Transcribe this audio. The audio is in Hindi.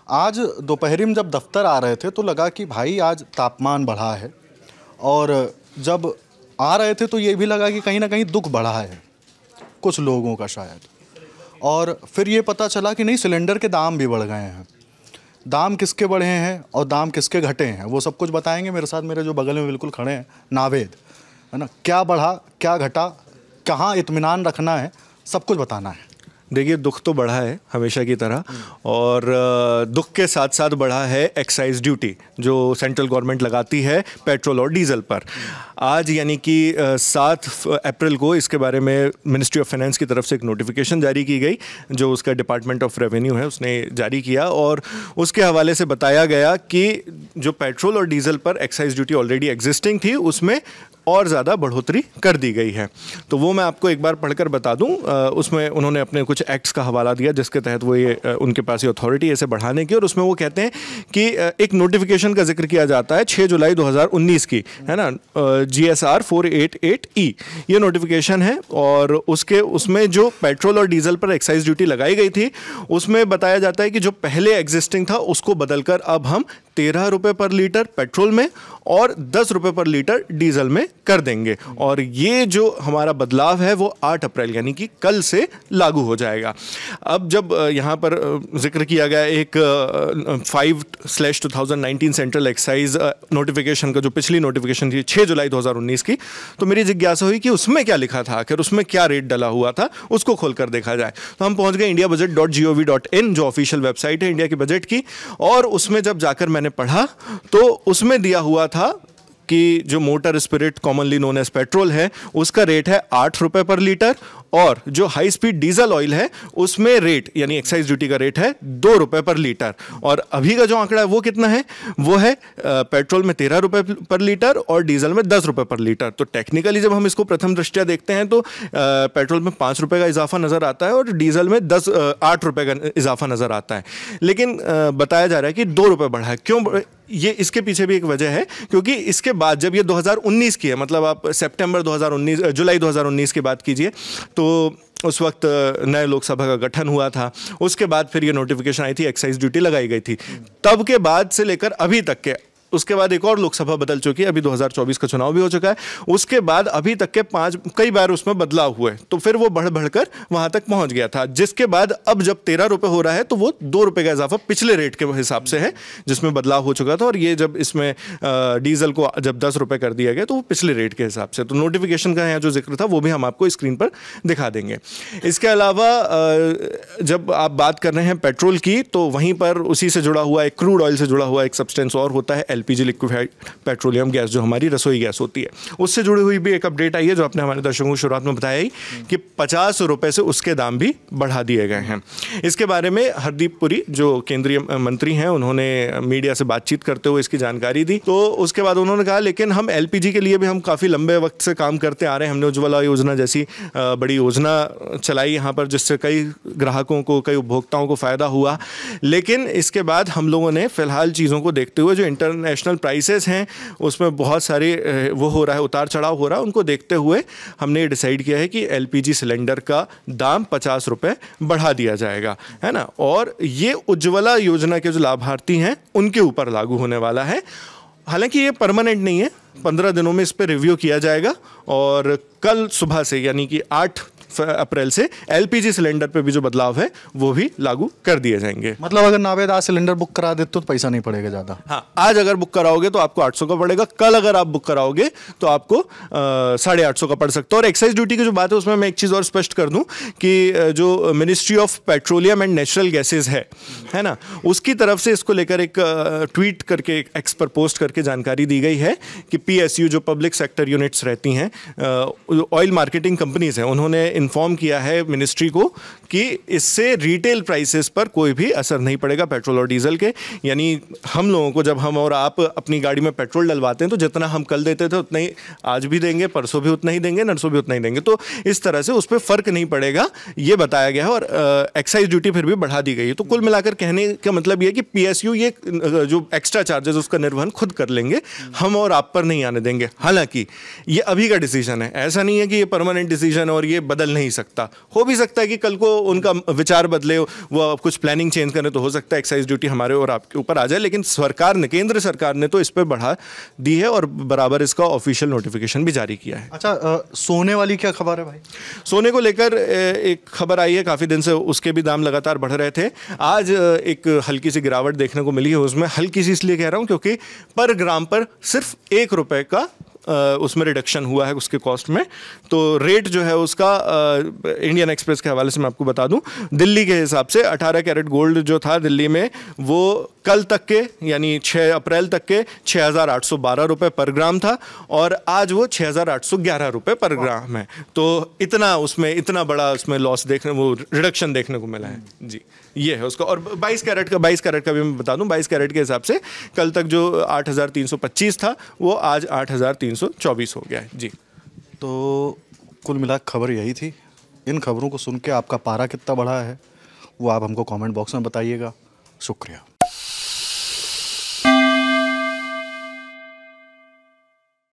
आज दोपहरी में जब दफ्तर आ रहे थे तो लगा कि भाई आज तापमान बढ़ा है, और जब आ रहे थे तो ये भी लगा कि कहीं ना कहीं दुख बढ़ा है कुछ लोगों का शायद। और फिर ये पता चला कि नहीं, सिलेंडर के दाम भी बढ़ गए हैं। दाम किसके बढ़े हैं और दाम किसके घटे हैं वो सब कुछ बताएंगे मेरे साथ, मेरे जो बगल में बिल्कुल खड़े हैं नावेद, है ना। क्या बढ़ा, क्या घटा, कहाँ इत्मीनान रखना है, सब कुछ बताना है। देखिए, दुख तो बढ़ा है हमेशा की तरह, और दुख के साथ साथ बढ़ा है एक्साइज ड्यूटी जो सेंट्रल गवर्नमेंट लगाती है पेट्रोल और डीजल पर। आज यानी कि 7 अप्रैल को इसके बारे में मिनिस्ट्री ऑफ फाइनेंस की तरफ से एक नोटिफिकेशन जारी की गई, जो उसका डिपार्टमेंट ऑफ रेवेन्यू है उसने जारी किया, और उसके हवाले से बताया गया कि जो पेट्रोल और डीजल पर एक्साइज ड्यूटी ऑलरेडी एग्जिस्टिंग थी उसमें और ज़्यादा बढ़ोतरी कर दी गई है। तो वो मैं आपको एक बार पढ़कर बता दूं। उसमें उन्होंने अपने कुछ एक्ट्स का हवाला दिया जिसके तहत वो ये उनके पास ये अथॉरिटी ऐसे बढ़ाने की, और उसमें वो कहते हैं कि एक नोटिफिकेशन का जिक्र किया जाता है 6 जुलाई 2019 की, है ना, GSR 488E ये नोटिफिकेशन है, और उसमें जो पेट्रोल और डीजल पर एक्साइज ड्यूटी लगाई गई थी उसमें बताया जाता है कि जो पहले एग्जिस्टिंग था उसको बदलकर अब हम 13 रुपये पर लीटर पेट्रोल में और 10 रुपये पर लीटर डीजल में कर देंगे। और ये जो हमारा बदलाव है वो 8 अप्रैल यानी कि कल से लागू हो जाएगा। अब जब यहाँ पर जिक्र किया गया एक 5/2019 सेंट्रल एक्साइज नोटिफिकेशन का, जो पिछली नोटिफिकेशन थी 6 जुलाई 2019 की, तो मेरी जिज्ञासा हुई कि उसमें क्या लिखा था, आखिर उसमें क्या रेट डला हुआ था, उसको खोलकर देखा जाए। तो हम पहुँच गए indiabudget.gov.in जो ऑफिशियल वेबसाइट है इंडिया की बजट की, और उसमें जब जाकर मैंने पढ़ा तो उसमें दिया हुआ था कि जो motor spirit commonly known as petrol है उसका रेट है 8 रुपये पर लीटर, और जो हाई स्पीड डीजल ऑयल है उसमें रेट यानी एक्साइज ड्यूटी का रेट है 2 रुपये पर लीटर। और अभी का जो आंकड़ा है वो कितना है, वो है पेट्रोल में 13 रुपये पर लीटर और डीजल में 10 रुपये पर लीटर। तो टेक्निकली जब हम इसको प्रथम दृष्टया देखते हैं तो पेट्रोल में 5 रुपये का इजाफा नज़र आता है और डीजल में 8 रुपये का इजाफा नज़र आता है। लेकिन बताया जा रहा है कि 2 रुपये बढ़ा है। क्यों? ये इसके पीछे भी एक वजह है, क्योंकि इसके बाद जब ये 2019 की है, मतलब आप जुलाई 2019 की बात कीजिए, तो उस वक्त नए लोकसभा का गठन हुआ था। उसके बाद फिर ये नोटिफिकेशन आई थी, एक्साइज ड्यूटी लगाई गई थी। तब के बाद से लेकर अभी तक के, उसके बाद एक और लोकसभा बदल चुकी है, अभी 2024 का चुनाव भी हो चुका है, उसके बाद अभी तक के कई बार उसमें बदलाव हुए, तो फिर वो बढ़ बढ़कर वहां तक पहुंच गया था। जिसके बाद अब जब 13 रुपये हो रहा है तो वो 2 रुपये का इजाफा पिछले रेट के हिसाब से है जिसमें बदलाव हो चुका था, और ये जब इसमें डीजल को जब 10 रुपये कर दिया गया तो वो पिछले रेट के हिसाब से। तो नोटिफिकेशन का यहाँ जो जिक्र था वो भी हम आपको स्क्रीन पर दिखा देंगे। इसके अलावा जब आप बात कर रहे हैं पेट्रोल की, तो वहीं पर उसी से जुड़ा हुआ एक क्रूड ऑयल से जुड़ा हुआ एक सब्सटेंस और होता है, LPG लिक्विफाइड पेट्रोलियम गैस, जो हमारी रसोई गैस होती है। उससे जुड़ी हुई भी एक अपडेट आई है जो आपने हमारे दर्शकों को शुरुआत में बताया ही कि 50 रुपये से उसके दाम भी बढ़ा दिए गए हैं। इसके बारे में हरदीप पुरी जो केंद्रीय मंत्री हैं उन्होंने मीडिया से बातचीत करते हुए इसकी जानकारी दी। तो उसके बाद उन्होंने कहा लेकिन हम LPG के लिए भी हम काफ़ी लंबे वक्त से काम करते आ रहे हैं। हमने उज्ज्वला योजना जैसी बड़ी योजना चलाई यहाँ पर, जिससे कई ग्राहकों को, कई उपभोक्ताओं को फ़ायदा हुआ। लेकिन इसके बाद हम लोगों ने फ़िलहाल चीज़ों को देखते हुए जो इंटरनेशनल प्राइसेस हैं उसमें बहुत सारे वो हो रहा है, उतार चढ़ाव हो रहा है, उनको देखते हुए हमने डिसाइड किया है कि LPG सिलेंडर का दाम 50 रुपये बढ़ा दिया जाएगा, है ना। और ये उज्ज्वला योजना के जो लाभार्थी हैं उनके ऊपर लागू होने वाला है। हालांकि ये परमानेंट नहीं है, 15 दिनों में इस पर रिव्यू किया जाएगा, और कल सुबह से यानी कि 8 अप्रैल से LPG सिलेंडर पे भी जो बदलाव है वो भी लागू कर दिए जाएंगे। मतलब अगर नावेद आज सिलेंडर बुक करा देते तो पैसा नहीं पड़ेगा ज़्यादा? हाँ, आज अगर बुक कराओगे तो आपको 800 का पड़ेगा, कल अगर आप बुक कराओगे तो आपको 850 का पड़ सकता है। और एक्साइज ड्यूटी की जो बात है उसमें मैं एक चीज़ और स्पष्ट कर दूं कि जो ministry of petroleum and natural gases है ना, उसकी तरफ से इसको लेकर एक ट्वीट करके, एक एक्स पर पोस्ट करके जानकारी दी गई है कि PSU जो पब्लिक सेक्टर यूनिट्स रहती हैं, ऑयल मार्केटिंग कंपनीज हैं, उन्होंने इन्फॉर्म किया है मिनिस्ट्री को कि इससे रिटेल प्राइसेस पर कोई भी असर नहीं पड़ेगा पेट्रोल और डीजल के। यानी हम लोगों को, जब हम और आप अपनी गाड़ी में पेट्रोल डलवाते हैं तो जितना हम कल देते थे उतना ही आज भी देंगे, परसों भी उतना ही देंगे, नरसों भी उतना ही देंगे। तो इस तरह से उस पर फ़र्क नहीं पड़ेगा, ये बताया गया है। और एक्साइज ड्यूटी फिर भी बढ़ा दी गई है। तो कुल मिलाकर कहने का मतलब ये है कि PSU ये जो एक्स्ट्रा चार्जेस उसका निर्वहन खुद कर लेंगे, हम और आप पर नहीं आने देंगे। हालांकि ये अभी का डिसीजन है, ऐसा नहीं है कि ये परमानेंट डिसीजन और ये बदल नहीं सकता। हो भी सकता है कि कल को उनका विचार बदले, वो कुछ प्लानिंग चेंज करें, तो हो सकता है एक्साइज ड्यूटी हमारे और आपके ऊपर आ जाए, लेकिन सरकार ने, केंद्र सरकार ने तो इस पर बढ़ा दी है और बराबर इसका ऑफिशियल नोटिफिकेशन भी जारी किया है। अच्छा, सोने वाली क्या खबर है भाई? सोने को लेकर एक खबर आई है, काफ़ी दिन से उसके भी दाम लगातार बढ़ रहे थे। आज एक हल्की सी गिरावट देखने को मिली है उसमें। हल्की सी इसलिए कह रहा हूँ क्योंकि पर ग्राम पर सिर्फ ₹1 का उसमें रिडक्शन हुआ है उसके कॉस्ट में। तो रेट जो है उसका, इंडियन एक्सप्रेस के हवाले से मैं आपको बता दूं, दिल्ली के हिसाब से 18 कैरेट गोल्ड जो था दिल्ली में, वो कल तक के यानी 6 अप्रैल तक के ₹6,812 पर ग्राम था और आज वो ₹6,811 पर ग्राम है। तो इतना बड़ा उसमें लॉस वो रिडक्शन देखने को मिला है जी। ये है उसका। और 22 कैरेट का भी मैं बता दूं, 22 कैरेट के हिसाब से कल तक जो 8,325 था वो आज 8,324 हो गया है जी। तो कुल मिला खबर यही थी। इन खबरों को सुन के आपका पारा कितना बढ़ा है वो आप हमको कमेंट बॉक्स में बताइएगा। शुक्रिया।